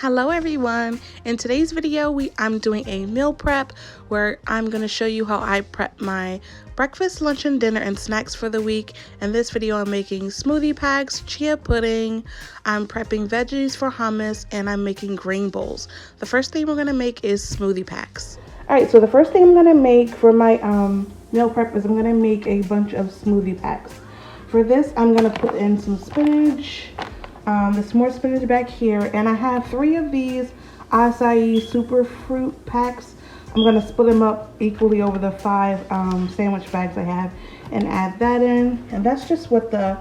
Hello everyone. In today's video I'm doing a meal prep where I'm going to show you how I prep my breakfast, lunch, and dinner and snacks for the week. In this video I'm making smoothie packs, chia pudding, I'm prepping veggies for hummus, and I'm making grain bowls. The first thing we're going to make is smoothie packs. Alright, so the first thing I'm going to make for my meal prep is I'm going to make a bunch of smoothie packs. For this I'm going to put in some spinach. There's more spinach back here, and I have 3 of these acai super fruit packs. I'm going to split them up equally over the 5 sandwich bags I have and add that in. And that's just what the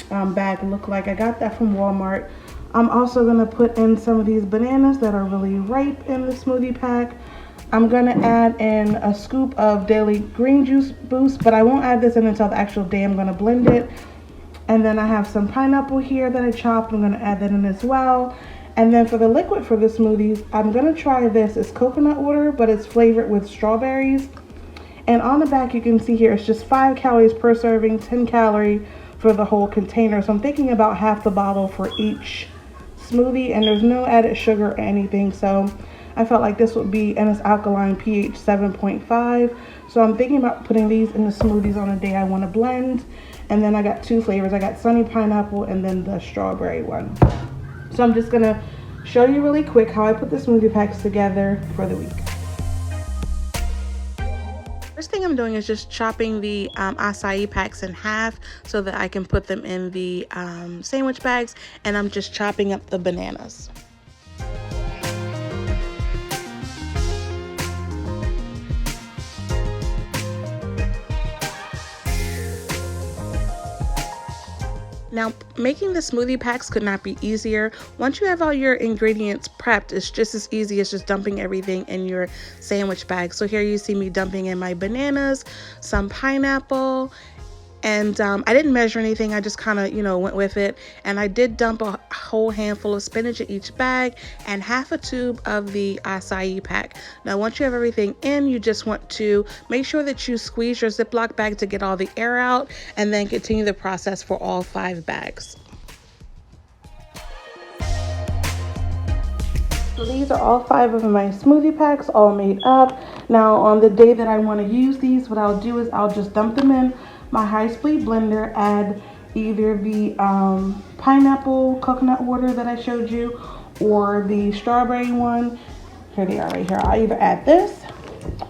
bag look like. I got that from Walmart. I'm also going to put in some of these bananas that are really ripe in the smoothie pack. I'm going to add in a scoop of daily green juice boost, but I won't add this in until the actual day. I'm going to blend it. And then I have some pineapple here that I chopped. I'm going to add that in as well. And then for the liquid for the smoothies, I'm going to try this. It's coconut water, but it's flavored with strawberries. And on the back, you can see here, it's just 5 calories per serving, 10 calories for the whole container. So I'm thinking about half the bottle for each smoothie, and there's no added sugar or anything. So I felt like this would be, and it's alkaline, pH 7.5. So I'm thinking about putting these in the smoothies on a day I want to blend. And then I got 2 flavors. I got sunny pineapple and then the strawberry one. So I'm just going to show you really quick how I put the smoothie packs together for the week. First thing I'm doing is just chopping the acai packs in half so that I can put them in the sandwich bags. And I'm just chopping up the bananas. Now, making the smoothie packs could not be easier. Once you have all your ingredients prepped, it's just as easy as just dumping everything in your sandwich bag. So here you see me dumping in my bananas, some pineapple, and I didn't measure anything. I just kind of, went with it. And I did dump a whole handful of spinach in each bag and half a tube of the acai pack. Now, once you have everything in, you just want to make sure that you squeeze your Ziploc bag to get all the air out, and then continue the process for all 5 bags. So these are all 5 of my smoothie packs all made up. Now, on the day that I want to use these, what I'll do is I'll just dump them in my high-speed blender, add either the pineapple coconut water that I showed you or the strawberry one. Here they are right here. I'll either add this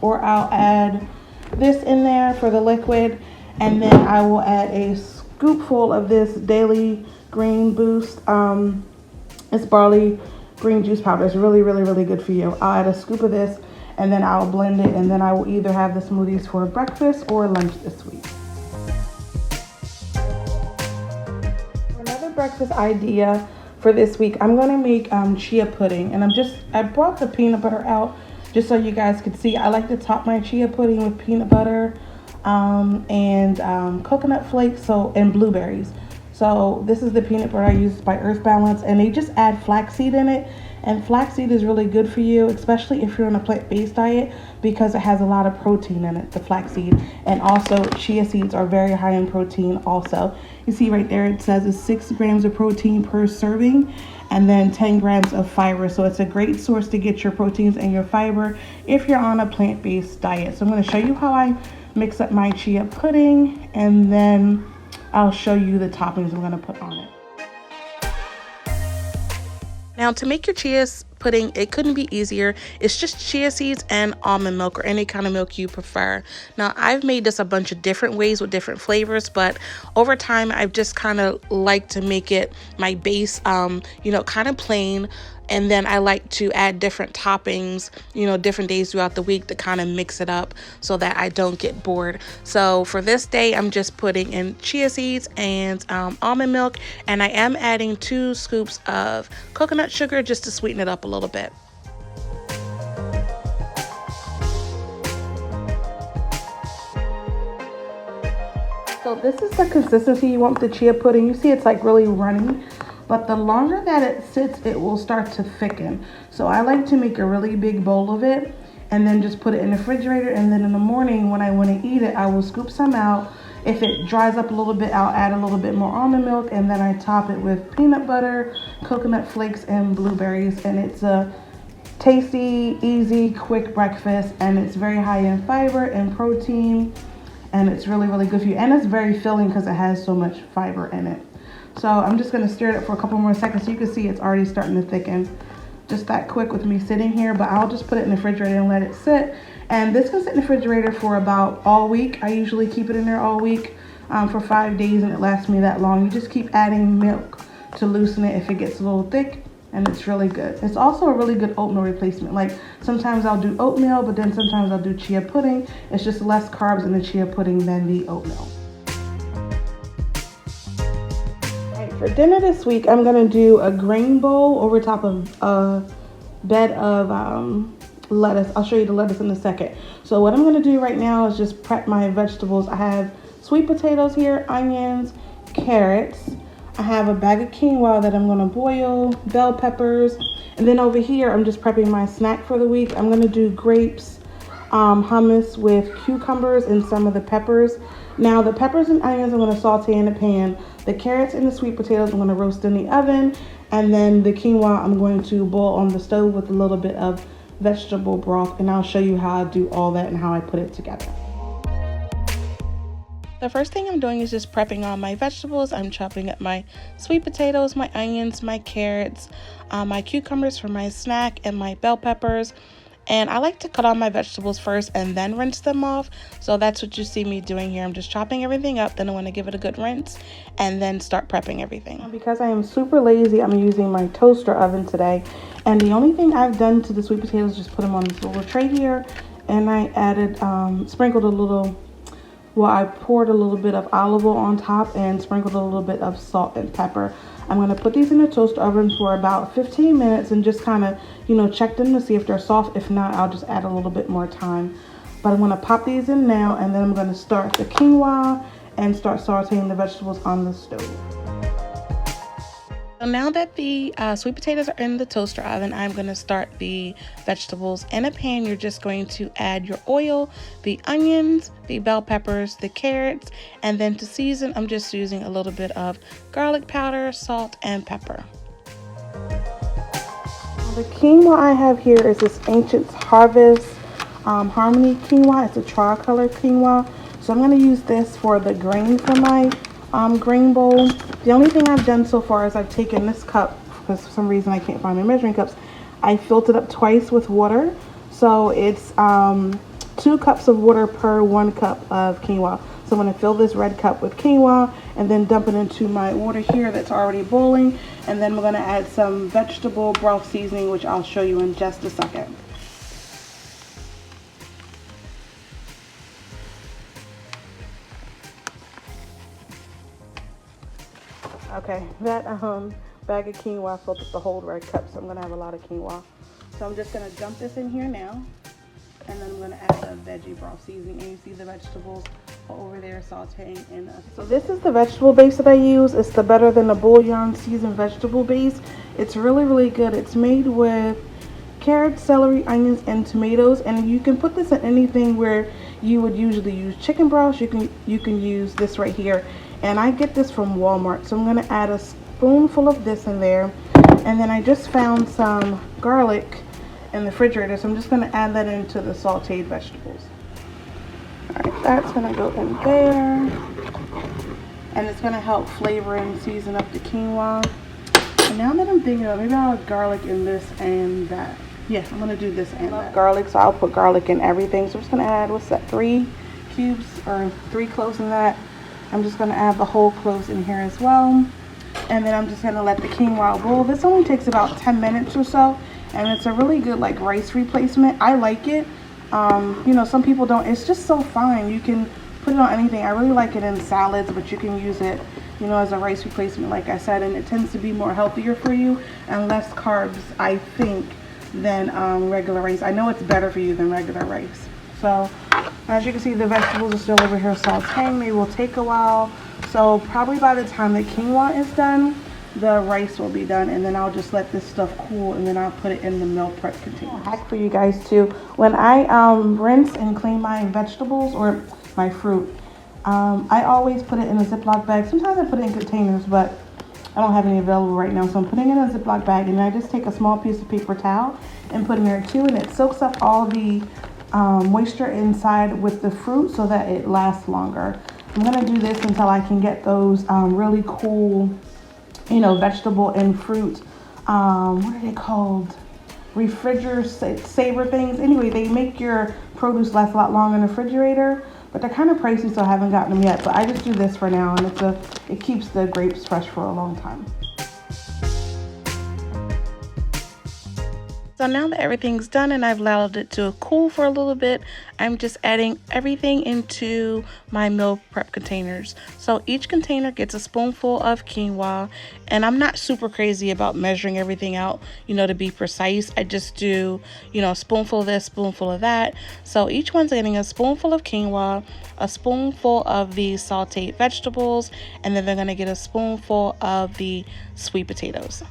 or I'll add this in there for the liquid, and then I will add a scoopful of this daily green boost. It's barley green juice powder. It's really, really, really good for you. I'll add a scoop of this, and then I'll blend it, and then I will either have the smoothies for breakfast or lunch this week. Breakfast idea for this week, I'm going to make chia pudding, and I brought the peanut butter out just so you guys could see. I like to top my chia pudding with peanut butter and coconut flakes and blueberries. So this is the peanut butter I use by Earth Balance, and they just add flaxseed in it. And flaxseed is really good for you, especially if you're on a plant-based diet, because it has a lot of protein in it, the flaxseed. And also chia seeds are very high in protein also. You see right there, it says it's 6 grams of protein per serving and then 10 grams of fiber. So it's a great source to get your proteins and your fiber if you're on a plant-based diet. So I'm going to show you how I mix up my chia pudding, and then I'll show you the toppings I'm going to put on it. Now, to make your chia pudding, it couldn't be easier. It's just chia seeds and almond milk, or any kind of milk you prefer. Now, I've made this a bunch of different ways with different flavors, but over time I've just kind of like to make it my base, kind of plain. And then I like to add different toppings, different days throughout the week to kind of mix it up so that I don't get bored. So for this day, I'm just putting in chia seeds and almond milk, and I am adding 2 scoops of coconut sugar just to sweeten it up a little bit. So this is the consistency you want with the chia pudding. You see it's like really runny, but the longer that it sits, it will start to thicken. So I like to make a really big bowl of it and then just put it in the refrigerator, and then in the morning when I want to eat it, I will scoop some out If it dries up a little bit, I'll add a little bit more almond milk, and then I top it with peanut butter, coconut flakes, and blueberries. And it's a tasty, easy, quick breakfast, and it's very high in fiber and protein, and it's really, really good for you. And it's very filling because it has so much fiber in it. So I'm just gonna stir it up for a couple more seconds so you can see it's already starting to thicken. Just that quick with me sitting here, but I'll just put it in the refrigerator and let it sit. And this can sit in the refrigerator for about all week. I usually keep it in there all week for 5 days, and it lasts me that long. You just keep adding milk to loosen it if it gets a little thick, and it's really good. It's also a really good oatmeal replacement. Like sometimes I'll do oatmeal, but then sometimes I'll do chia pudding. It's just less carbs in the chia pudding than the oatmeal. For dinner this week, I'm gonna do a grain bowl over top of a bed of lettuce. I'll show you the lettuce in a second. So what I'm gonna do right now is just prep my vegetables. I have sweet potatoes here, onions, carrots. I have a bag of quinoa that I'm gonna boil, bell peppers, and then over here I'm just prepping my snack for the week. I'm gonna do grapes, hummus with cucumbers and some of the peppers. Now the peppers and onions I'm going to saute in a pan. The carrots and the sweet potatoes I'm going to roast in the oven. And then the quinoa I'm going to boil on the stove with a little bit of vegetable broth. And I'll show you how I do all that and how I put it together. The first thing I'm doing is just prepping all my vegetables. I'm chopping up my sweet potatoes, my onions, my carrots, my cucumbers for my snack, and my bell peppers. And I like to cut all my vegetables first and then rinse them off. So that's what you see me doing here. I'm just chopping everything up. Then I want to give it a good rinse and then start prepping everything. Because I am super lazy, I'm using my toaster oven today. And the only thing I've done to the sweet potatoes is just put them on this little tray here. And I added, sprinkled a little, I poured a little bit of olive oil on top and sprinkled a little bit of salt and pepper. I'm going to put these in the toaster oven for about 15 minutes and just kind of, check them to see if they're soft. If not, I'll just add a little bit more time. But I'm going to pop these in now, and then I'm going to start the quinoa and start sauteing the vegetables on the stove. So now that the sweet potatoes are in the toaster oven, I'm going to start the vegetables in a pan. You're just going to add your oil, the onions, the bell peppers, the carrots, and then to season, I'm just using a little bit of garlic powder, salt, and pepper. The quinoa I have here is this Ancient Harvest Harmony quinoa. It's a tri-color quinoa. So I'm going to use this for the grain for my grain bowl. The only thing I've done so far is I've taken this cup, because for some reason I can't find my measuring cups. I filled it up twice with water. So it's 2 cups of water per 1 cup of quinoa. So I'm going to fill this red cup with quinoa and then dump it into my water here that's already boiling. And then we're going to add some vegetable broth seasoning, which I'll show you in just a second. Okay, that bag of quinoa filled up the whole red cup, so I'm going to have a lot of quinoa. So I'm just going to dump this in here now. And then I'm going to add the veggie broth seasoning, and you see the vegetables over there sauteing in a... So this is the vegetable base that I use. It's the Better Than a Bouillon seasoned vegetable base. It's really, really good. It's made with carrots, celery, onions, and tomatoes. And you can put this in anything where you would usually use chicken broth. You can use this right here. And I get this from Walmart. So I'm going to add a spoonful of this in there. And then I just found some garlic in the refrigerator, so I'm just going to add that into the sauteed vegetables. Alright, that's going to go in there, and it's going to help flavor and season up the quinoa. And now that I'm thinking about it, maybe I'll have garlic in this and that. Yeah, I'm going to do this and that. Garlic, so I'll put garlic in everything. So I'm just going to add, what's that, 3 cubes or 3 cloves in that. I'm just going to add the whole cloves in here as well. And then I'm just going to let the quinoa boil. This only takes about 10 minutes or so. And it's a really good like rice replacement. I like it. Some people don't. It's just so fine. You can put it on anything. I really like it in salads, but you can use it, as a rice replacement, like I said. And it tends to be more healthier for you and less carbs, I think, than regular rice. I know it's better for you than regular rice. So as you can see, the vegetables are still over here sauteing. They will take a while. So probably by the time the quinoa is done, the rice will be done, and then I'll just let this stuff cool, and then I'll put it in the meal prep container. Hack for you guys too. When I rinse and clean my vegetables or my fruit, I always put it in a Ziploc bag. Sometimes I put it in containers, but I don't have any available right now. So I'm putting it in a Ziploc bag, and I just take a small piece of paper towel and put in there too, and it soaks up all the moisture inside with the fruit so that it lasts longer. I'm gonna do this until I can get those really cool, vegetable and fruit, what are they called? Refrigerator saver things. Anyway, they make your produce last a lot longer in the refrigerator, but they're kind of pricey, so I haven't gotten them yet. But I just do this for now, and it keeps the grapes fresh for a long time. So now that everything's done and I've allowed it to cool for a little bit, I'm just adding everything into my meal prep containers. So each container gets a spoonful of quinoa, and I'm not super crazy about measuring everything out, to be precise. I just do, a spoonful of this, spoonful of that. So each one's getting a spoonful of quinoa, a spoonful of the sauteed vegetables, and then they're gonna get a spoonful of the sweet potatoes.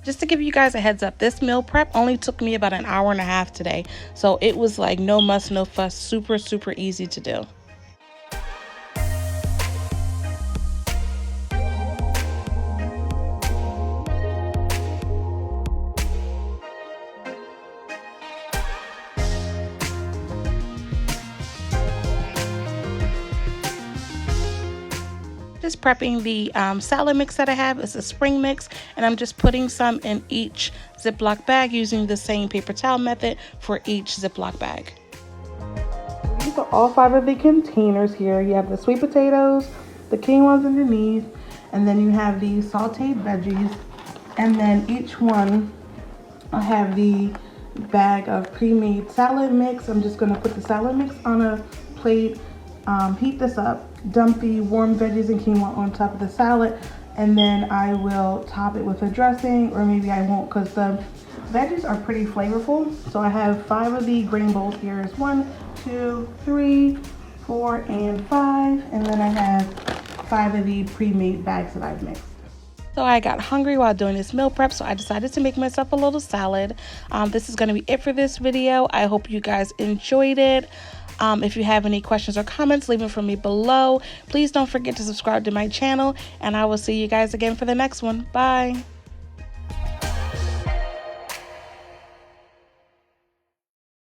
Just to give you guys a heads up, this meal prep only took me about an hour and a half today. So it was like no muss, no fuss, super, super easy to do. Just prepping the salad mix that I have. It's a spring mix, and I'm just putting some in each Ziploc bag using the same paper towel method for each Ziploc bag. These are all 5 of the containers here. You have the sweet potatoes, the quinoas underneath, and then you have the sauteed veggies, and then each one I have the bag of pre-made salad mix. I'm just going to put the salad mix on a plate, heat this up, dump the warm veggies and quinoa on top of the salad, and then I will top it with a dressing, or maybe I won't because the veggies are pretty flavorful. So I have 5 of the grain bowls here. Is 1, 2, 3, 4, and 5, and then I have 5 of the pre-made bags that I've mixed. So I got hungry while doing this meal prep, so I decided to make myself a little salad. This is going to be it for this video. I hope you guys enjoyed it. If you have any questions or comments, leave them for me below. Please don't forget to subscribe to my channel, and I will see you guys again for the next one. Bye.